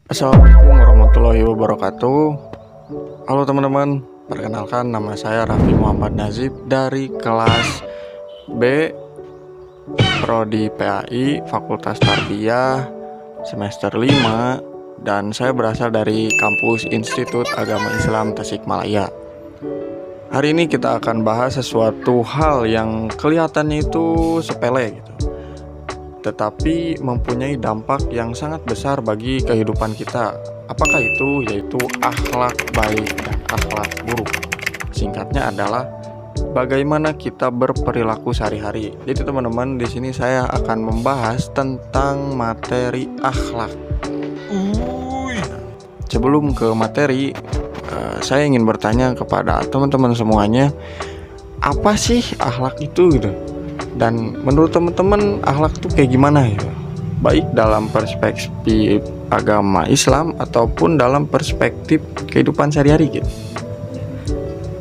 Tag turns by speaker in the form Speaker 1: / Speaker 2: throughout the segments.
Speaker 1: Assalamualaikum warahmatullahi wabarakatuh. Halo teman-teman, perkenalkan nama saya Raffi Muhammad Nazib dari kelas B Prodi PAI Fakultas Tarbiyah semester 5, dan saya berasal dari kampus Institut Agama Islam Tasikmalaya. Hari ini kita akan bahas sesuatu hal yang kelihatannya itu sepele gitu, tetapi mempunyai dampak yang sangat besar bagi kehidupan kita. Apakah itu? Yaitu akhlak baik dan akhlak buruk. Singkatnya adalah bagaimana kita berperilaku sehari-hari. Jadi teman-teman, di sini saya akan membahas tentang materi akhlak. Sebelum ke materi, saya ingin bertanya kepada teman-teman semuanya, apa sih akhlak itu gitu? Dan menurut teman-teman akhlak tuh kayak gimana ya? Baik dalam perspektif agama Islam ataupun dalam perspektif kehidupan sehari-hari gitu.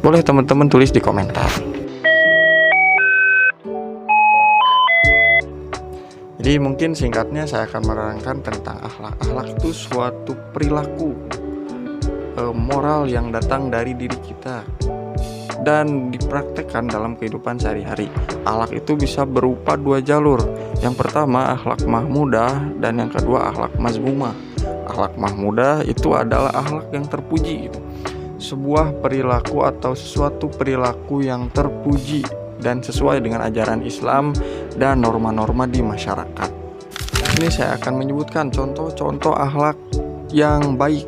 Speaker 1: Boleh teman-teman tulis di komentar. Jadi mungkin singkatnya saya akan menerangkan tentang akhlak. Akhlak itu suatu perilaku moral yang datang dari diri kita dan dipraktekkan dalam kehidupan sehari-hari. Akhlak itu bisa berupa dua jalur. Yang pertama akhlak mahmudah, dan yang kedua akhlak mazmumah. Akhlak mahmudah itu adalah akhlak yang terpuji gitu. Sebuah perilaku atau sesuatu perilaku yang terpuji dan sesuai dengan ajaran Islam dan norma-norma di masyarakat. Ini saya akan menyebutkan contoh-contoh akhlak yang baik.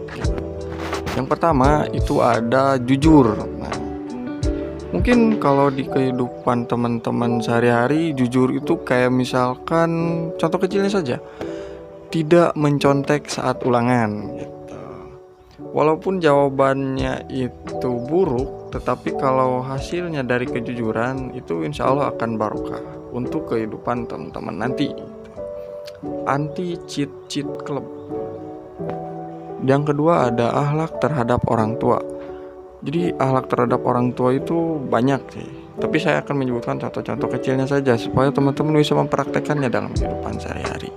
Speaker 1: Yang pertama itu ada jujur. Mungkin kalau di kehidupan teman-teman sehari-hari, jujur itu kayak misalkan contoh kecilnya saja, tidak mencontek saat ulangan gitu. Walaupun jawabannya itu buruk, tetapi kalau hasilnya dari kejujuran, itu insya Allah akan barokah untuk kehidupan teman-teman nanti gitu. Anti cheat club. Yang kedua ada akhlak terhadap orang tua. Jadi akhlak terhadap orang tua itu banyak sih, tapi saya akan menyebutkan contoh-contoh kecilnya saja supaya teman-teman bisa mempraktekannya dalam kehidupan sehari-hari.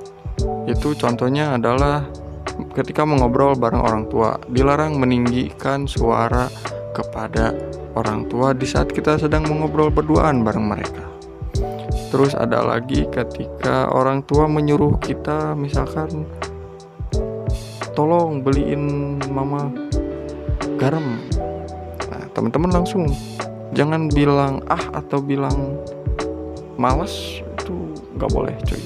Speaker 1: Itu contohnya adalah ketika mengobrol bareng orang tua, dilarang meninggikan suara kepada orang tua di saat kita sedang mengobrol berduaan bareng mereka. Terus ada lagi ketika orang tua menyuruh kita, misalkan tolong beliin mama garam. Teman-teman langsung jangan bilang atau bilang malas, itu gak boleh cuy.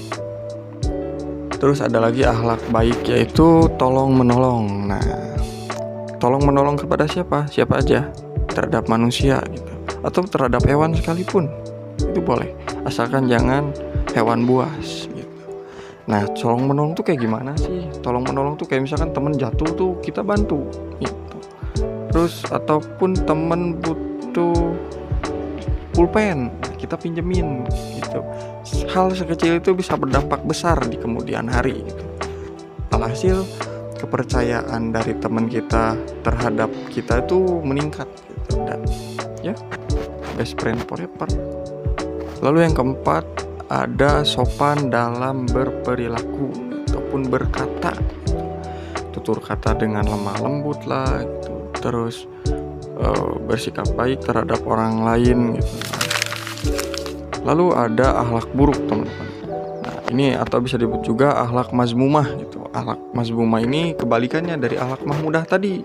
Speaker 1: Terus ada lagi akhlak baik, yaitu tolong menolong. Nah, tolong menolong kepada siapa aja, terhadap manusia gitu, atau terhadap hewan sekalipun, itu boleh, asalkan jangan hewan buas gitu. Nah, tolong menolong tuh kayak gimana sih? Tolong menolong tuh kayak misalkan teman jatuh tuh kita bantu gitu. Terus ataupun temen butuh pulpen, kita pinjemin gitu. Hal sekecil itu bisa berdampak besar di kemudian hari gitu. Alhasil kepercayaan dari teman kita terhadap kita itu meningkat gitu. Dan ya, best friend forever. Lalu yang keempat ada sopan dalam berperilaku ataupun berkata gitu. Tutur kata dengan lemah lembut lah gitu. Terus bersikap baik terhadap orang lain gitu. Lalu ada akhlak buruk teman-teman. Nah, ini atau bisa disebut juga akhlak mazmumah gitu. Akhlak mazmumah ini kebalikannya dari akhlak mahmudah tadi.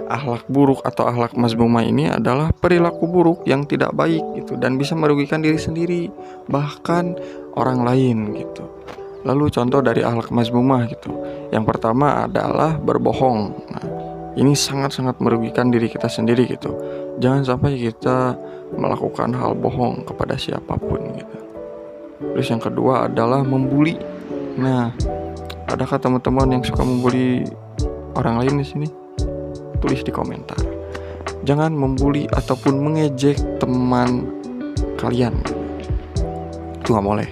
Speaker 1: Akhlak buruk atau akhlak mazmumah ini adalah perilaku buruk yang tidak baik gitu, dan bisa merugikan diri sendiri bahkan orang lain gitu. Lalu contoh dari akhlak mazmumah gitu. Yang pertama adalah berbohong. Nah, ini sangat-sangat merugikan diri kita sendiri gitu. Jangan sampai kita melakukan hal bohong kepada siapapun gitu. Terus yang kedua adalah membuli. Nah, adakah teman-teman yang suka membuli orang lain di sini? Tulis di komentar. Jangan membuli ataupun mengejek teman kalian. Itu nggak boleh.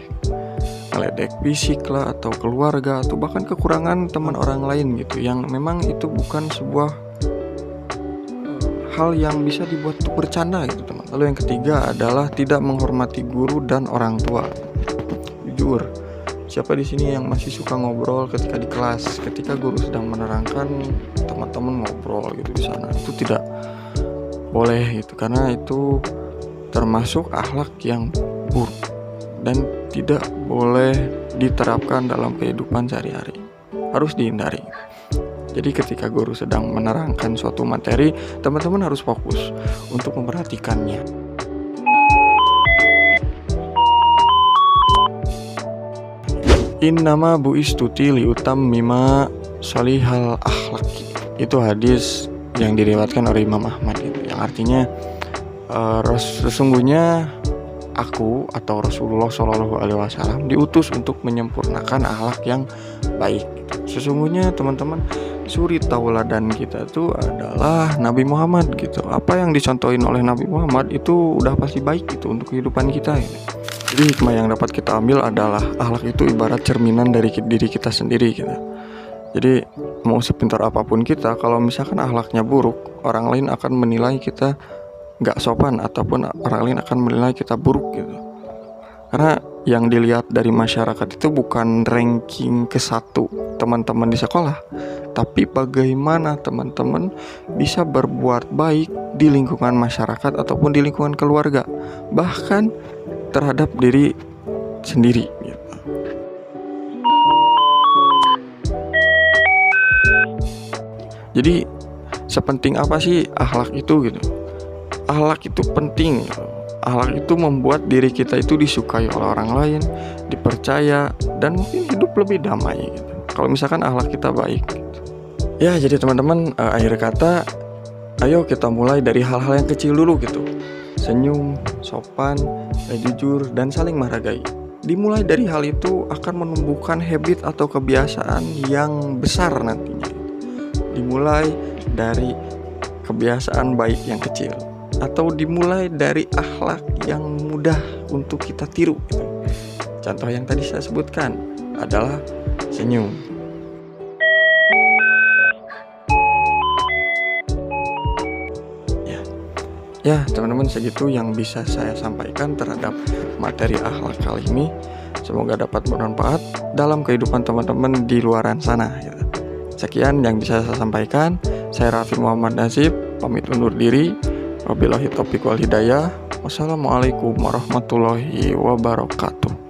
Speaker 1: Meledek fisik lah, atau keluarga, atau bahkan kekurangan teman orang lain gitu, yang memang itu bukan sebuah hal yang bisa dibuat untuk bercanda gitu teman. Lalu yang ketiga adalah tidak menghormati guru dan orang tua. Jujur, Siapa di sini yang masih suka ngobrol ketika di kelas, ketika guru sedang menerangkan, teman-teman ngobrol gitu di sana? Itu tidak boleh gitu, karena itu termasuk akhlak yang buruk dan tidak boleh diterapkan dalam kehidupan sehari-hari. Harus dihindari. Jadi ketika guru sedang menerangkan suatu materi, teman-teman harus fokus untuk memperhatikannya. Innama bu'istuti liutammima sholihal akhlaqi. Itu hadis yang diriwayatkan oleh Imam Ahmad gitu. Yang artinya sesungguhnya aku atau Rasulullah SAW diutus untuk menyempurnakan akhlak yang baik. Sesungguhnya teman-teman, suri tauladan kita itu adalah Nabi Muhammad gitu. Apa yang dicontohin oleh Nabi Muhammad itu udah pasti baik gitu untuk kehidupan kita gitu. Jadi hikmah yang dapat kita ambil adalah akhlak itu ibarat cerminan dari diri kita sendiri gitu. Jadi mau sepintar apapun kita, kalau misalkan akhlaknya buruk, orang lain akan menilai kita gak sopan, ataupun orang lain akan menilai kita buruk gitu. Karena yang dilihat dari masyarakat itu bukan ranking ke-1 teman-teman di sekolah, tapi bagaimana teman-teman bisa berbuat baik di lingkungan masyarakat ataupun di lingkungan keluarga, bahkan terhadap diri sendiri gitu. Jadi sepenting apa sih akhlak itu gitu? Akhlak itu penting gitu. Akhlak itu membuat diri kita itu disukai oleh orang lain, dipercaya, dan mungkin hidup lebih damai gitu, kalau misalkan akhlak kita baik gitu. Ya, jadi teman-teman, akhir kata, ayo kita mulai dari hal-hal yang kecil dulu gitu. Senyum, sopan, jujur, dan saling menghargai. Dimulai dari hal itu akan menumbuhkan habit atau kebiasaan yang besar nantinya. Dimulai dari kebiasaan baik yang kecil, atau dimulai dari akhlak yang mudah untuk kita tiru gitu. Contoh yang tadi saya sebutkan adalah senyum. Ya teman-teman, segitu yang bisa saya sampaikan terhadap materi akhlak kali ini. Semoga dapat bermanfaat dalam kehidupan teman-teman di luaran sana gitu. Sekian yang bisa saya sampaikan. Saya Raffi Muhammad Nasib, pamit undur diri. Wabillahi taufiq wal hidayah. Wassalamualaikum warahmatullahi wabarakatuh.